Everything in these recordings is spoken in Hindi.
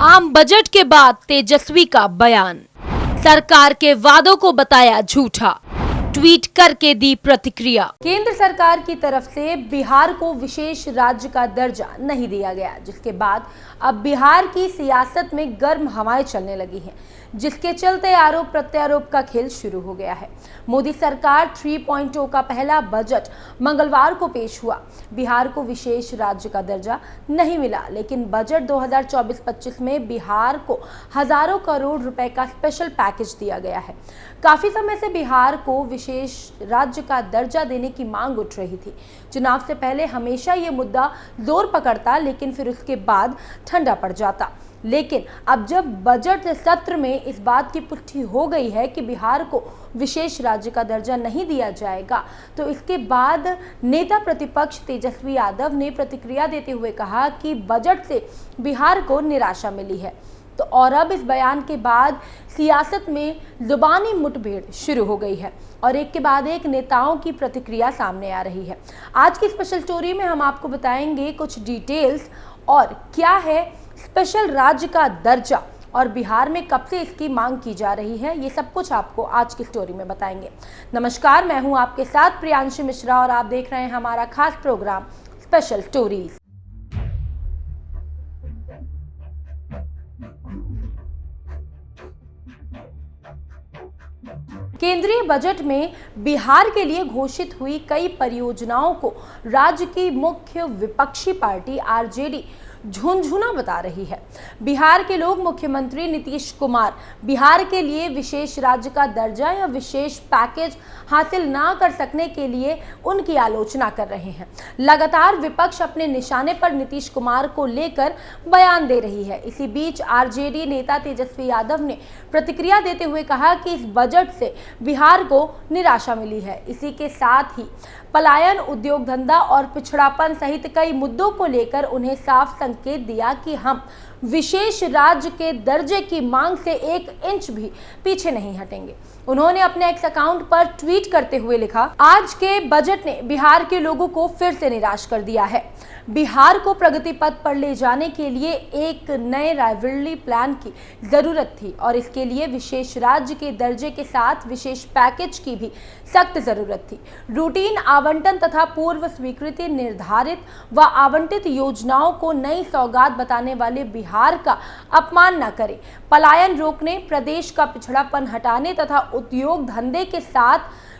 आम बजट के बाद तेजस्वी का बयान, सरकार के वादों को बताया झूठा, ट्वीट करके दी प्रतिक्रिया। केंद्र सरकार की तरफ से बिहार को विशेष राज्य का दर्जा नहीं दिया गया, जिसके बाद अब बिहार की सियासत में गर्म हवाएं चलने लगी हैं, जिसके चलते आरोप प्रत्यारोप का खेल शुरू हो गया है। मोदी सरकार 3.0 का पहला बजट मंगलवार को पेश हुआ। बिहार को विशेष राज्य का दर्जा नहीं मिला, लेकिन बजट 2024-25 में बिहार को हजारों करोड़ रुपए का स्पेशल पैकेज दिया गया है। काफी समय से बिहार को विशेष राज्य का दर्जा देने की मांग उठ रही थी। चुनाव से पहले हमेशा ये मुद्दा जोर पकड़ता, लेकिन फिर उसके बाद ठंडा पड़ जाता। लेकिन अब जब बजट सत्र में इस बात की पुष्टि हो गई है कि बिहार को विशेष राज्य का दर्जा नहीं दिया जाएगा, तो इसके बाद नेता प्रतिपक्ष तेजस्वी यादव ने प्रतिक्रिया देते हुए कहा कि बजट से बिहार को निराशा मिली है। तो और अब इस बयान के बाद सियासत में जुबानी मुठभेड़ शुरू हो गई है और एक के बाद एक नेताओं की प्रतिक्रिया सामने आ रही है। आज की स्पेशल स्टोरी में हम आपको बताएंगे कुछ डिटेल्स और क्या है स्पेशल राज्य का दर्जा और बिहार में कब से इसकी मांग की जा रही है, ये सब कुछ आपको आज की स्टोरी में बताएंगे। नमस्कार, मैं हूं आपके साथ प्रियांशी मिश्रा और आप देख रहे हैं हमारा खास प्रोग्राम स्पेशल स्टोरीज। केंद्रीय बजट में बिहार के लिए घोषित हुई कई परियोजनाओं को राज्य की मुख्य विपक्षी पार्टी आरजेडी झुनझुना बता रही है। बिहार के लोग मुख्यमंत्री नीतीश कुमार बिहार के लिए विशेष राज्य का दर्जा या विशेष पैकेज हासिल ना कर सकने के लिए उनकी आलोचना कर रहे हैं। लगातार विपक्ष अपने निशाने पर नीतीश कुमार को लेकर बयान दे रही है। इसी बीच आरजेडी नेता तेजस्वी यादव ने प्रतिक्रिया देते हुए कहा कि इस बजट से बिहार को निराशा मिली है। इसी के साथ ही पलायन, उद्योग धंधा और पिछड़ापन सहित कई मुद्दों को लेकर उन्हें साफ संकेत दिया कि हम विशेष राज्य के दर्जे की मांग से 1 इंच भी पीछे नहीं हटेंगे। उन्होंने अपने एक्स अकाउंट पर ट्वीट करते हुए लिखा, आज के बजट ने बिहार के लोगों को फिर से निराश कर दिया है। बिहार को प्रगति पथ पर ले जाने के लिए एक नए राइवलरी प्लान की जरूरत थी और इसके लिए विशेष राज्य के दर्जे के साथ विशेष पैकेज की भी सख्त जरूरत थी। रूटीन आवंटन तथा पूर्व स्वीकृति निर्धारित व आवंटित योजनाओं को नई सौगात बताने वाले बिहार का अपमान न करें। पलायन रोकने, प्रदेश का पिछड़ापन हटाने तथा उद्योग धंधे के साथ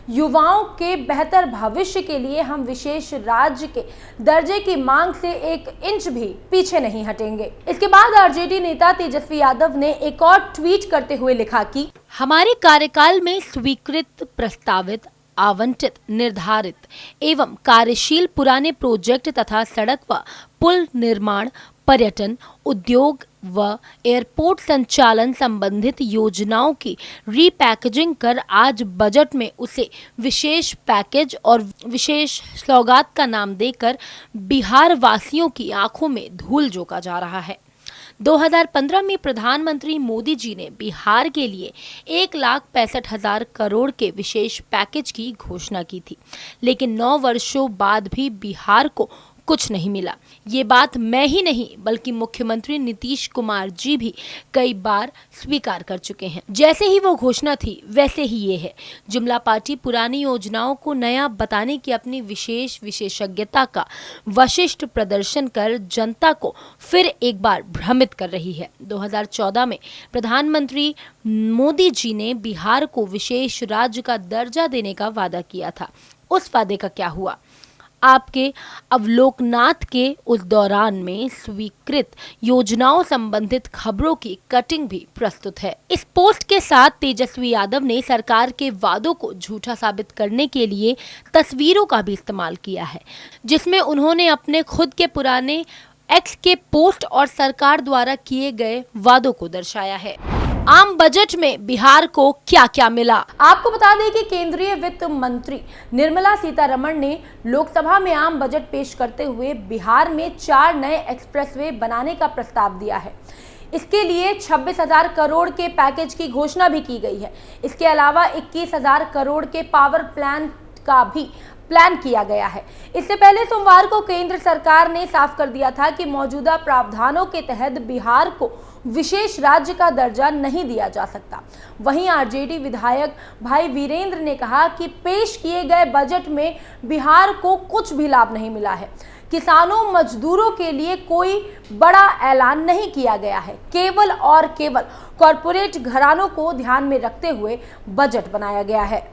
युवाओं के बेहतर भविष्य के लिए हम विशेष राज्य के दर्जे की मांग से 1 इंच भी पीछे नहीं हटेंगे। इसके बाद आरजेडी नेता तेजस्वी यादव ने एक और ट्वीट करते हुए लिखा कि हमारे कार्यकाल में स्वीकृत, प्रस्तावित, आवंटित, निर्धारित एवं कार्यशील पुराने प्रोजेक्ट तथा सड़क व पुल निर्माण, पर्यटन, उद्योग व एयरपोर्ट संचालन संबंधित योजनाओं की रीपैकेजिंग कर आज बजट में उसे विशेष पैकेज और विशेष सौगात का नाम देकर बिहार वासियों की आंखों में धूल झोंका जा रहा है। 2015 में प्रधानमंत्री मोदी जी ने बिहार के लिए 1,65,000 करोड़ के विशेष पैकेज की घोषणा की थी, लेकिन 9 वर्षों बाद भी बिहार को कुछ नहीं मिला। ये बात मैं ही नहीं बल्कि मुख्यमंत्री नीतीश कुमार जी भी कई बार स्वीकार कर चुके हैं। जैसे ही वो घोषणा थी वैसे ही ये है। जुमला पार्टी पुरानी योजनाओं को नया बताने की अपनी विशेषज्ञता का वशिष्ठ प्रदर्शन कर जनता को फिर एक बार भ्रमित कर रही है। 2014 में प्रधानमंत्री मोदी जी ने बिहार को विशेष राज्य का दर्जा देने का वादा किया था। उस वादे का क्या हुआ? आपके अवलोकनाथ के उस दौरान में स्वीकृत योजनाओं संबंधित खबरों की कटिंग भी प्रस्तुत है। इस पोस्ट के साथ तेजस्वी यादव ने सरकार के वादों को झूठा साबित करने के लिए तस्वीरों का भी इस्तेमाल किया है, जिसमें उन्होंने अपने खुद के पुराने एक्स के पोस्ट और सरकार द्वारा किए गए वादों को दर्शाया है। आम बजट में बिहार को क्या क्या मिला? आपको बता दें कि केंद्रीय वित्त मंत्री निर्मला सीतारमण ने लोकसभा में आम बजट पेश करते हुए बिहार में 4 नए एक्सप्रेसवे बनाने का प्रस्ताव दिया है। इसके लिए 26,000 करोड़ के पैकेज की घोषणा भी की गई है। इसके अलावा 21,000 करोड़ के पावर प्लांट का भी प्लान किया गया है। इससे पहले सोमवार को केंद्र सरकार ने साफ कर दिया था कि मौजूदा प्रावधानों के तहत बिहार को विशेष राज्य का दर्जा नहीं दिया जा सकता। वहीं आरजेडी विधायक भाई वीरेंद्र ने कहा कि पेश किए गए बजट में बिहार को कुछ भी लाभ नहीं मिला है। किसानों मजदूरों के लिए कोई बड़ा ऐलान नहीं किया गया है। केवल और केवल कॉरपोरेट घरानों को ध्यान में रखते हुए बजट बनाया गया है।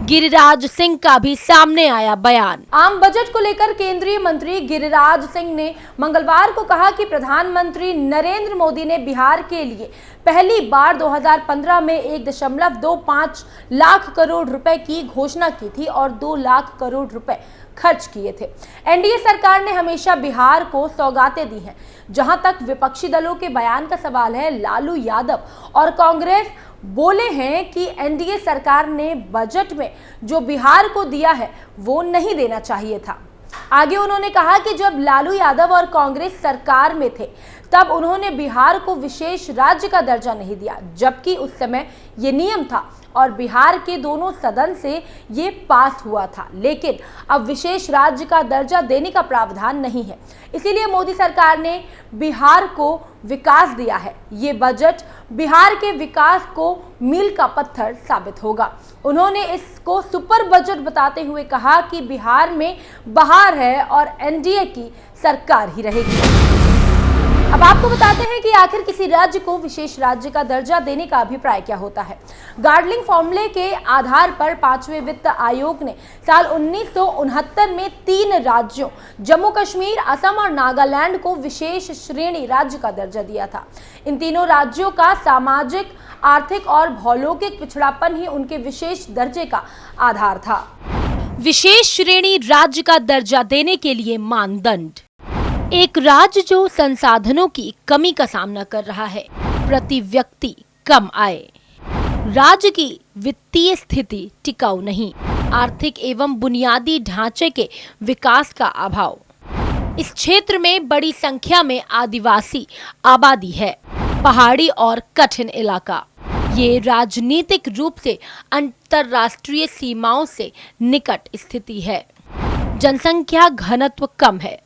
गिरिराज सिंह का भी सामने आया बयान। आम बजट को लेकर केंद्रीय मंत्री गिरिराज सिंह ने मंगलवार को कहा कि प्रधानमंत्री नरेंद्र मोदी ने बिहार के लिए पहली बार 2015 में 1.25 लाख करोड़ रुपए की घोषणा की थी और 2 लाख करोड़ रुपए खर्च किए थे। एनडीए सरकार ने हमेशा बिहार को सौगातें दी हैं। जहां तक विपक्षी दलों के बयान का सवाल है, लालू यादव और कांग्रेस बोले हैं कि एनडीए सरकार ने बजट में जो बिहार को दिया है वो नहीं देना चाहिए था। आगे उन्होंने कहा कि जब लालू यादव और कांग्रेस सरकार में थे तब उन्होंने बिहार को विशेष राज्य का दर्जा नहीं दिया, जबकि उस समय ये नियम था और बिहार के दोनों सदन से ये पास हुआ था। लेकिन अब विशेष राज्य का दर्जा देने का प्रावधान नहीं है, इसीलिए मोदी सरकार ने बिहार को विकास दिया है। ये बजट बिहार के विकास को मील का पत्थर साबित होगा। उन्होंने इसको सुपर बजट बताते हुए कहा कि बिहार में बहार है और एनडीए की सरकार ही रहेगी। अब आपको बताते हैं कि आखिर किसी राज्य को विशेष राज्य का दर्जा देने का अभिप्राय क्या होता है। गार्डलिंग फॉर्मूले के आधार पर 5वें वित्त आयोग ने साल 1969 में 3 राज्यों जम्मू कश्मीर, असम और नागालैंड को विशेष श्रेणी राज्य का दर्जा दिया था। इन तीनों राज्यों का सामाजिक, आर्थिक और भौगोलिक पिछड़ापन ही उनके विशेष दर्जे का आधार था। विशेष श्रेणी राज्य का दर्जा देने के लिए मानदंड: एक राज्य जो संसाधनों की कमी का सामना कर रहा है, प्रति व्यक्ति कम आय, राज्य की वित्तीय स्थिति टिकाऊ नहीं, आर्थिक एवं बुनियादी ढांचे के विकास का अभाव, इस क्षेत्र में बड़ी संख्या में आदिवासी आबादी है, पहाड़ी और कठिन इलाका, ये राजनीतिक रूप से अंतर्राष्ट्रीय सीमाओं से निकट स्थिति है, जनसंख्या घनत्व कम है।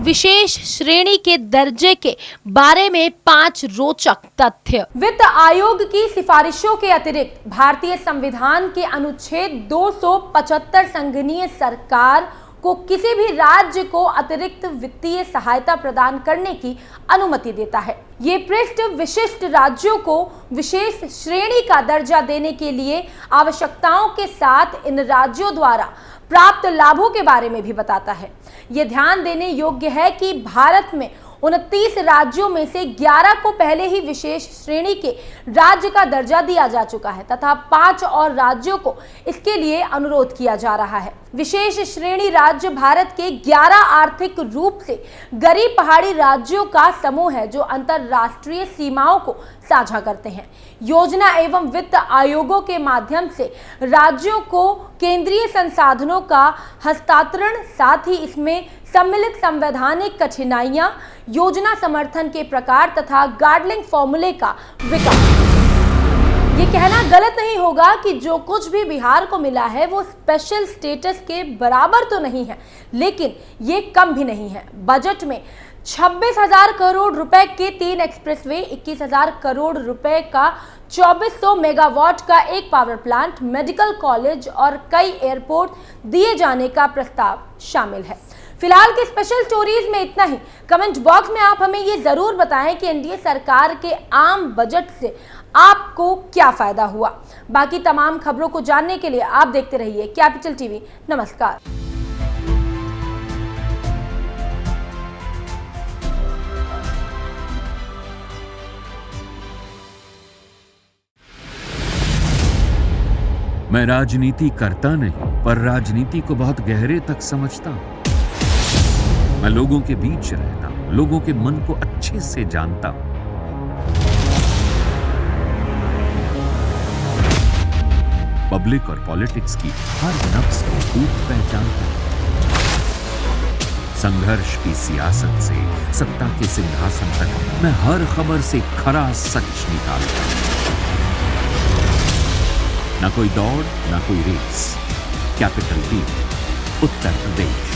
विशेष श्रेणी के दर्जे के बारे में 5 रोचक तथ्य। वित्त आयोग की सिफारिशों के अतिरिक्त भारतीय संविधान के अनुच्छेद 275 संघीय सरकार को किसी भी राज्य को अतिरिक्त वित्तीय सहायता प्रदान करने की अनुमति देता है। ये पृष्ठ विशिष्ट राज्यों को विशेष श्रेणी का दर्जा देने के लिए आवश्यकताओं के साथ इन राज्यों द्वारा प्राप्त लाभों के बारे में भी बताता है। ये ध्यान देने योग्य है कि भारत में 29 राज्यों में से 11 को पहले ही विशेष श्रेणी के राज्य का दर्जा दिया जा चुका है तथा 5 और राज्यों को इसके लिए अनुरोध किया जा रहा है। विशेष श्रेणी राज्य भारत के 11 आर्थिक रूप से गरीब पहाड़ी राज्यों का समूह है जो अंतर्राष्ट्रीय सीमाओं को साझा करते हैं। योजना एवं वित्त आयोगों के माध्यम से राज्यों को केंद्रीय संसाधनों का हस्तांतरण, साथ ही इसमें सम्मिलित संवैधानिक कठिनाइयां, योजना समर्थन के प्रकार तथा गार्डलिंग फॉर्मूले का विकास। ये कहना गलत नहीं होगा कि जो कुछ भी बिहार को मिला है वो स्पेशल स्टेटस के बराबर तो नहीं है, लेकिन ये कम भी नहीं है। बजट में 26,000 करोड़ रुपए के 3 एक्सप्रेसवे, 21,000 करोड़ रुपए का 2400 मेगावाट का एक पावर प्लांट, मेडिकल कॉलेज और कई एयरपोर्ट दिए जाने का प्रस्ताव शामिल है। फिलहाल के स्पेशल स्टोरीज में इतना ही। कमेंट बॉक्स में आप हमें ये जरूर बताएं कि एनडीए सरकार के आम बजट से आपको क्या फायदा हुआ। बाकी तमाम खबरों को जानने के लिए आप देखते रहिए कैपिटल टीवी। नमस्कार। मैं राजनीति करता नहीं, पर राजनीति को बहुत गहरे तक समझता हूं। मैं लोगों के बीच रहता हूं, लोगों के मन को अच्छे से जानता हूं। पब्लिक और पॉलिटिक्स की हर नब्ज को खूब पहचानता हूं। संघर्ष की सियासत से सत्ता के सिंहासन तक मैं हर खबर से खरा सच निकालता हूं। ना कोई दौड़, ना कोई race. Capital TV, Uttar Pradesh.